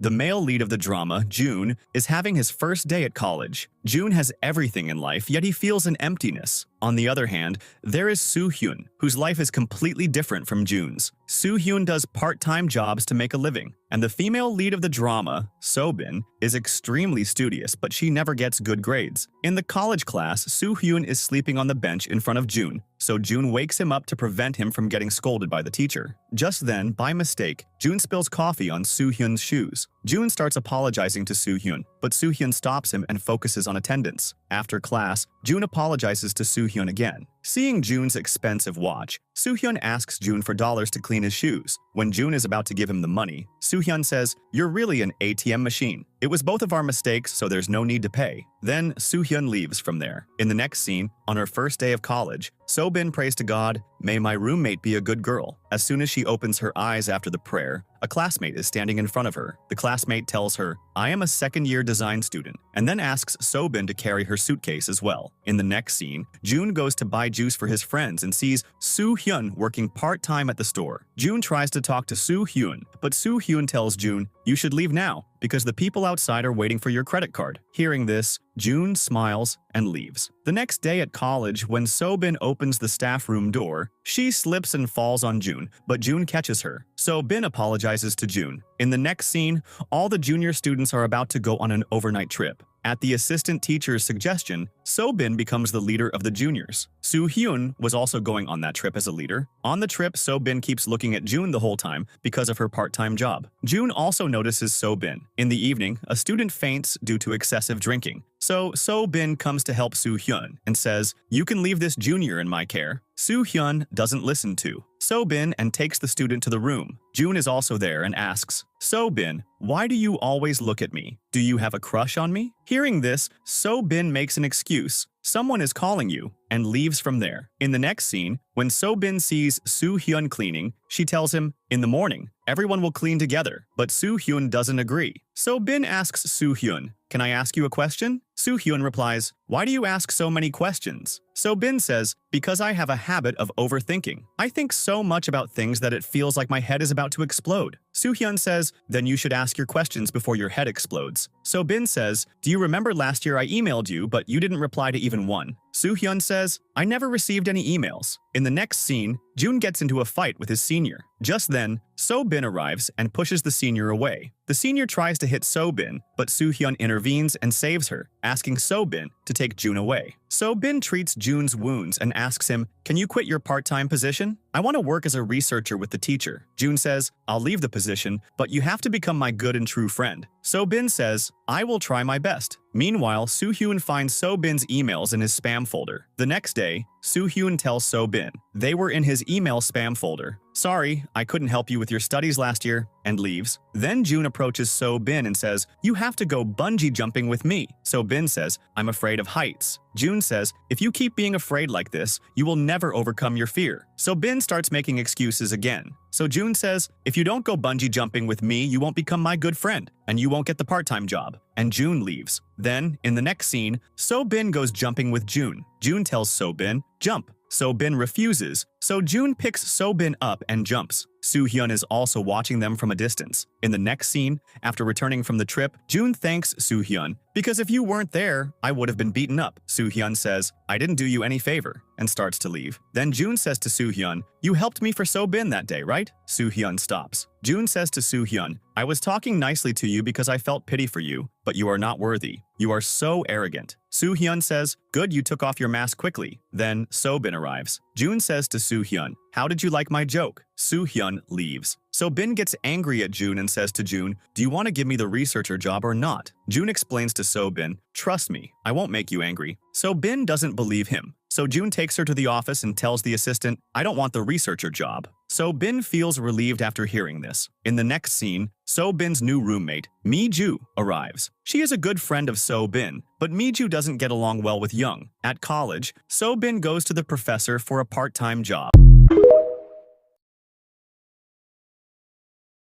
The male lead of the drama, Jun, is having his first day at college. Jun has everything in life, yet he feels an emptiness. On the other hand, there is Soo-hyun, whose life is completely different from Jun's. Soo-hyun does part-time jobs to make a living, and the female lead of the drama, So-bin, is extremely studious, but she never gets good grades. In the college class, Soo-hyun is sleeping on the bench in front of Jun, so Jun wakes him up to prevent him from getting scolded by the teacher. Just then, by mistake, Jun spills coffee on Soo-hyun's shoes. Jun starts apologizing to Soo-hyun, but Soo-hyun stops him and focuses on attendance. After class, Jun apologizes to Soo-hyun again. Seeing Jun's expensive watch, Soo-hyun asks Jun for dollars to clean his shoes. When Jun is about to give him the money, Soo-hyun says, "You're really an ATM machine. It was both of our mistakes, so there's no need to pay." Then Soo-hyun leaves from there. In the next scene, on her first day of college, So-bin prays to God, "May my roommate be a good girl." As soon as she opens her eyes after the prayer, a classmate is standing in front of her. The classmate tells her, "I am a second-year design student," and then asks So-bin to carry her suitcase as well. In the next scene, Jun goes to buy juice for his friends and sees Soo-hyun working part-time at the store. Jun tries to talk to Soo-hyun, but Soo-hyun tells Jun, "You should leave now, because the people outside are waiting for your credit card." Hearing this, Jun smiles and leaves. The next day at college, when So-bin opens the staff room door, she slips and falls on Jun, but Jun catches her. So-bin apologizes to Jun. In the next scene, all the junior students are about to go on an overnight trip. At the assistant teacher's suggestion, So-bin becomes the leader of the juniors. Soo-hyun was also going on that trip as a leader. On the trip, So-bin keeps looking at Jun the whole time because of her part-time job. Jun also notices So-bin. In the evening, a student faints due to excessive drinking. So So-bin comes to help Soo-hyun and says, "You can leave this junior in my care." Soo-hyun doesn't listen to So-bin and takes the student to the room. Jun is also there and asks, "So-bin, why do you always look at me? Do you have a crush on me?" Hearing this, So-bin makes an excuse. "Someone is calling you," and leaves from there. In the next scene, when So-bin sees Soo-hyun cleaning, she tells him, "In the morning, everyone will clean together," but Soo-hyun doesn't agree. So-bin asks Soo-hyun, "Can I ask you a question?" Soo-hyun replies, "Why do you ask so many questions?" So-bin says, "Because I have a habit of overthinking. I think so much about things that it feels like my head is about to explode." Soo-hyun says, "Then you should ask your questions before your head explodes." So-bin says, "Do you remember last year I emailed you, but you didn't reply to even one?" Soo-hyun says, "I never received any emails." In the next scene, Jun gets into a fight with his senior. Just then, So-bin arrives and pushes the senior away. The senior tries to hit So-bin, but Soo-hyun intervenes and saves her, asking So-bin to take Jun away. So-bin treats Jun's wounds and asks him, "Can you quit your part-time position? I want to work as a researcher with the teacher." Jun says, "I'll leave the position, but you have to become my good and true friend." So-bin says, "I will try my best." Meanwhile, Soo-hyun finds So-bin's emails in his spam folder. The next day, Soo-hyun tells So-bin they were in his email spam folder. "Sorry, I couldn't help you with your studies last year," and leaves. Then Jun approaches So-bin and says, "You have to go bungee jumping with me." So-bin says, "I'm afraid of heights." Jun says, "If you keep being afraid like this, you will never overcome your fear." So-bin starts making excuses again. So Jun says, "If you don't go bungee jumping with me, you won't become my good friend, and you won't get the part-time job." And Jun leaves. Then, in the next scene, So-bin goes jumping with Jun. Jun tells So-bin, "Jump." So-bin refuses, so Jun picks So-bin up and jumps. Soo-hyun is also watching them from a distance. In the next scene, after returning from the trip, Jun thanks Soo-hyun, "Because if you weren't there, I would have been beaten up." Soo-hyun says, "I didn't do you any favor," and starts to leave. Then Jun says to Soo-hyun, "You helped me for So-bin that day, right?" Soo-hyun stops. Jun says to Soo-hyun, "I was talking nicely to you because I felt pity for you, but you are not worthy. You are so arrogant." Soo-hyun says, "Good, you took off your mask quickly." Then So-bin arrives. Jun says to Soo-hyun, "How did you like my joke?" Soo-hyun leaves. So-bin gets angry at Jun and says to Jun, "Do you want to give me the researcher job or not?" Jun explains to So-bin, "Trust me, I won't make you angry." So-bin doesn't believe him. So Jun takes her to the office and tells the assistant, "I don't want the researcher job." So-bin feels relieved after hearing this. In the next scene, So-bin's new roommate, Mi-ju, arrives. She is a good friend of So-bin, but Mi-ju doesn't get along well with Young. At college, So-bin goes to the professor for a part-time job.